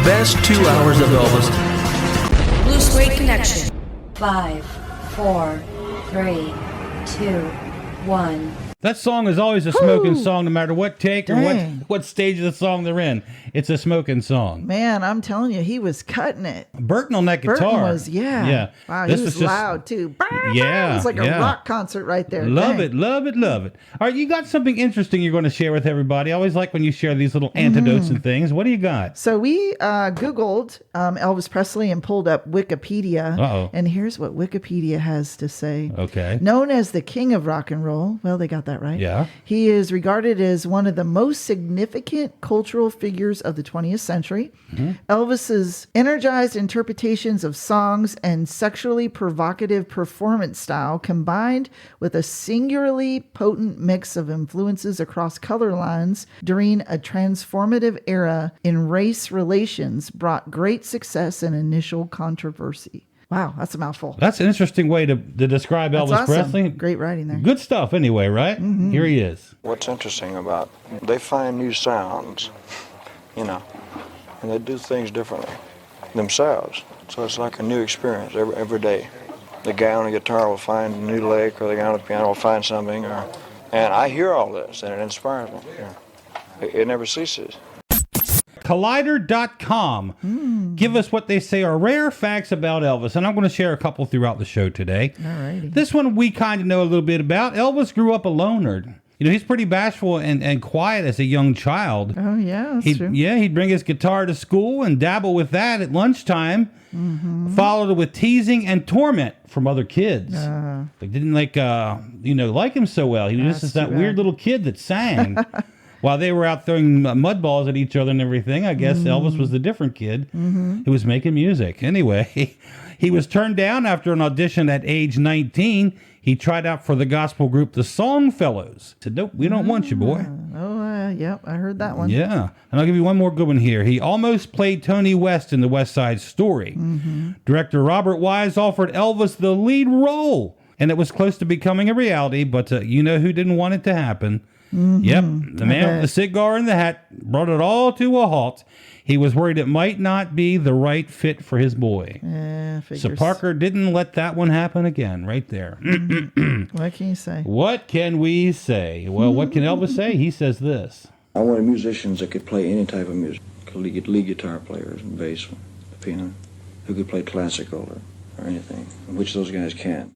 best 2 hours of Elvis. Blue Suede Connection. 5, 4, 3, 2, 1. That song is always a smoking song, no matter what take or Dang. what stage of the song they're in. It's a smoking song. Man, I'm telling you, he was cutting it. Burton on that guitar. Burton was, yeah. Wow, This he was just loud too. Yeah, It was like a yeah. rock concert right there. Love Dang. it, love it, love it. All right, you got something interesting you're going to share with everybody. I always like when you share these little antidotes and things. What do you got? So we Googled Elvis Presley and pulled up Wikipedia. Uh-oh. And here's what Wikipedia has to say. Okay. Known as the king of rock and roll. Well, they got that right. Yeah. He is regarded as one of the most significant cultural figures of the 20th century. Elvis's energized interpretations of songs and sexually provocative performance style, combined with a singularly potent mix of influences across color lines during a transformative era in race relations, brought great success and initial controversy. Wow, that's a mouthful. That's an interesting way to describe That's Elvis awesome. Presley. Great writing there. Good stuff anyway, right? Here he is. What's interesting about they find new sounds, and they do things differently themselves. So it's like a new experience every day. The guy on the guitar will find a new lick, or the guy on the piano will find something, and I hear all this, and it inspires me. It never ceases. Collider.com. Give us what they say are rare facts about Elvis. And I'm going to share a couple throughout the show today. Alrighty. This one we kind of know a little bit about. Elvis grew up a loner. He's pretty bashful and quiet as a young child. Oh, yeah, that's true. Yeah, he'd bring his guitar to school and dabble with that at lunchtime, followed with teasing and torment from other kids. They didn't like him so well. He was just that weird little kid that sang. While they were out throwing mud balls at each other and everything, I guess Elvis was the different kid who was making music. Anyway, he was turned down after an audition at age 19. He tried out for the gospel group The Songfellows. Said, nope, we don't want you, boy. Yep, I heard that one. Yeah. And I'll give you one more good one here. He almost played Tony West in the West Side Story. Director Robert Wise offered Elvis the lead role, and it was close to becoming a reality, but you know who didn't want it to happen? Yep, the man with the cigar and the hat brought it all to a halt. He was worried it might not be the right fit for his boy. So Parker didn't let that one happen again, right there. What can you say? What can we say? Well, what can Elvis say? He says this. I wanted musicians that could play any type of music, lead guitar players and bass, piano, who could play classical or anything, which those guys can.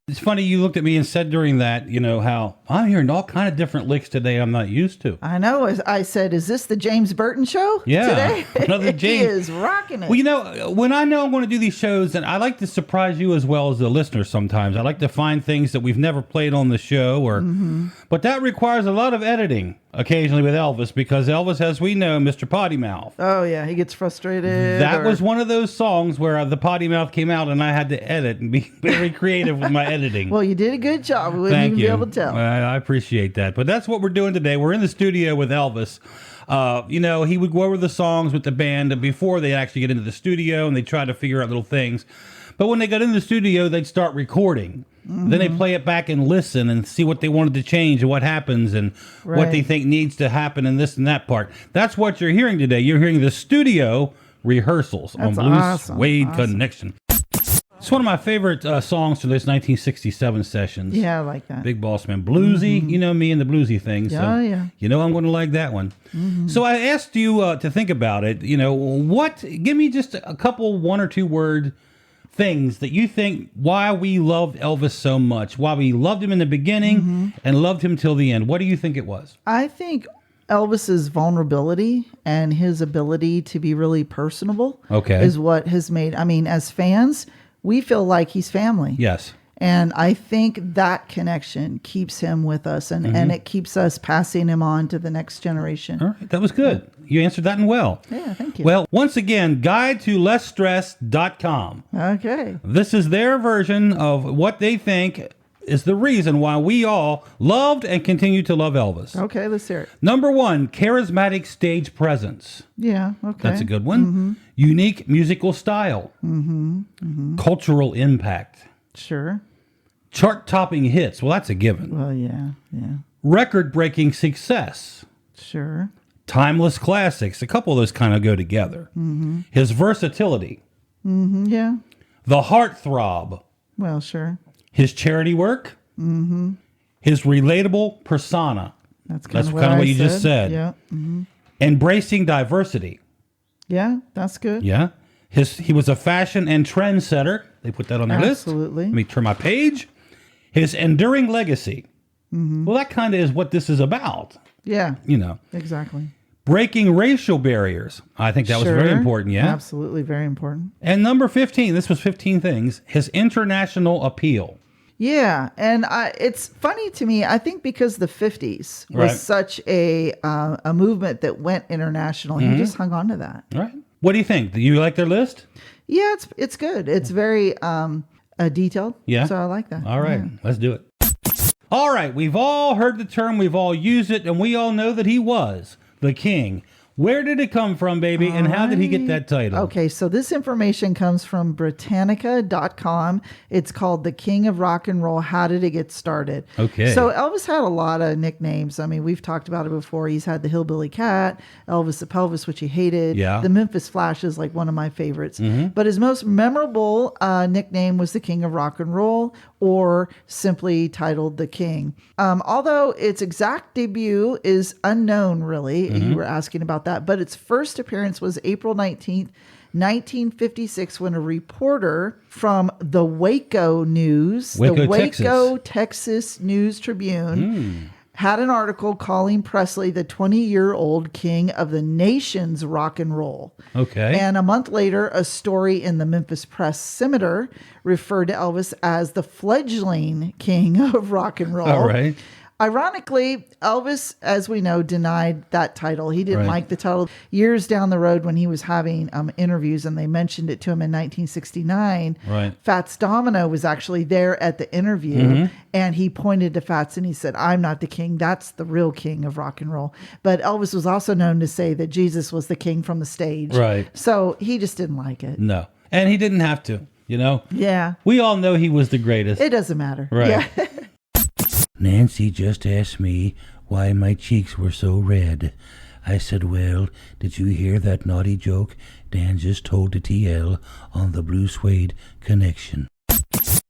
It's funny you looked at me and said during that, how I'm hearing all kind of different licks today I'm not used to. I know. I said, is this the James Burton show today? Another James. He is rocking it. Well, when I know I'm going to do these shows, and I like to surprise you as well as the listener sometimes. I like to find things that we've never played on the show, but that requires a lot of editing occasionally with Elvis, because Elvis, as we know, Mr. Potty Mouth. Oh, yeah, he gets frustrated. That was one of those songs where the potty mouth came out and I had to edit and be very creative with my editing. Well, you did a good job. We wouldn't Thank even you. be able to tell. I appreciate that. But that's what we're doing today. We're in the studio with Elvis. He would go over the songs with the band before they actually get into the studio, and they try to figure out little things. But when they got in the studio, they'd start recording. Then they play it back and listen and see what they wanted to change and what happens and what they think needs to happen in this and that part. That's what you're hearing today. You're hearing the studio rehearsals on Blue Suede Connection. It's one of my favorite songs from those 1967 sessions. Yeah, I like that. Big Boss Man. Bluesy, you know me and the bluesy things. So you know I'm going to like that one. So I asked you to think about it. Give me just a couple, 1 or 2 word things that you think why we loved Elvis so much, why we loved him in the beginning and loved him till the end. What do you think it was? I think Elvis's vulnerability and his ability to be really personable is what has made, as fans, we feel like he's family. Yes. And I think that connection keeps him with us, and it keeps us passing him on to the next generation. All right, that was good. You answered that well. Yeah, thank you. Well, once again, guidetolessstress.com. Okay. This is their version of what they think is the reason why we all loved and continue to love Elvis. Okay, let's hear it. Number 1, charismatic stage presence. Yeah, okay. That's a good one. Unique musical style. Cultural impact. Sure. Chart-topping hits. Well, that's a given. Well, yeah. Record-breaking success. Sure. timeless classics. A couple of those kind of go together. His versatility. Yeah. The heartthrob. Well, sure. His charity work. His relatable persona. That's kind of what you just said. Yeah. Embracing diversity. Yeah, that's good. Yeah. He was a fashion and trendsetter. They put that on their list. Absolutely. Let me turn my page. His enduring legacy. Well, that kind of is what this is about. Yeah. You know. Exactly. Breaking racial barriers. I think that was very important, yeah? Absolutely, very important. And number 15, this was 15 things, his international appeal. Yeah, and it's funny to me, I think because the 50s was Right. such a movement that went international, he just hung on to that. All right. What do you think? Do you like their list? Yeah, it's good. It's very detailed. Yeah. So I like that. All right, Yeah. let's do it. All right, we've all heard the term, we've all used it, and we all know that he was the king. Where did it come from, baby, and how did he get that title? Okay, so this information comes from Britannica.com. It's called The King of Rock and Roll. How did it get started? Okay. So Elvis had a lot of nicknames. I mean, we've talked about it before. He's had the Hillbilly Cat, Elvis the Pelvis, which he hated. Yeah. The Memphis Flash is like one of my favorites. Mm-hmm. But his most memorable nickname was the King of Rock and Roll, or simply titled The King. Although its exact debut is unknown, really. You were asking about that. But its first appearance was April 19th, 1956, when a reporter from the Waco News, Texas News Tribune, had an article calling Presley the 20-year-old king of the nation's rock and roll. Okay. And a month later, a story in the Memphis Press Scimitar referred to Elvis as the fledgling king of rock and roll. All right. Ironically, Elvis, as we know, denied that title. He didn't Right. like the title. Years down the road, when he was having interviews and they mentioned it to him in 1969, Right. Fats Domino was actually there at the interview, and he pointed to Fats and he said, "I'm not the king. That's the real king of rock and roll." But Elvis was also known to say that Jesus was the king from the stage. Right. So he just didn't like it. No. And he didn't have to, you know? Yeah. We all know he was the greatest. It doesn't matter. Right. Yeah. Nancy just asked me why my cheeks were so red. I said, well, did you hear that naughty joke Dan just told to TL on the Blue Suede Connection?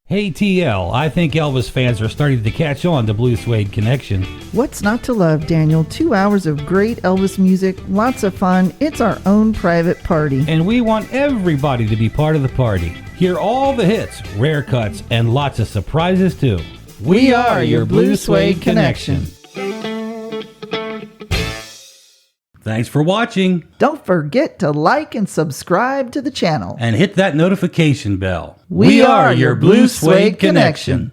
Hey, TL, I think Elvis fans are starting to catch on to Blue Suede Connection. What's not to love, Daniel? 2 hours of great Elvis music, lots of fun. It's our own private party. And we want everybody to be part of the party. Hear all the hits, rare cuts, and lots of surprises, too. We are your Blue Suede Connection. Thanks for watching. Don't forget to like and subscribe to the channel. And hit that notification bell. We are your Blue Suede Connection.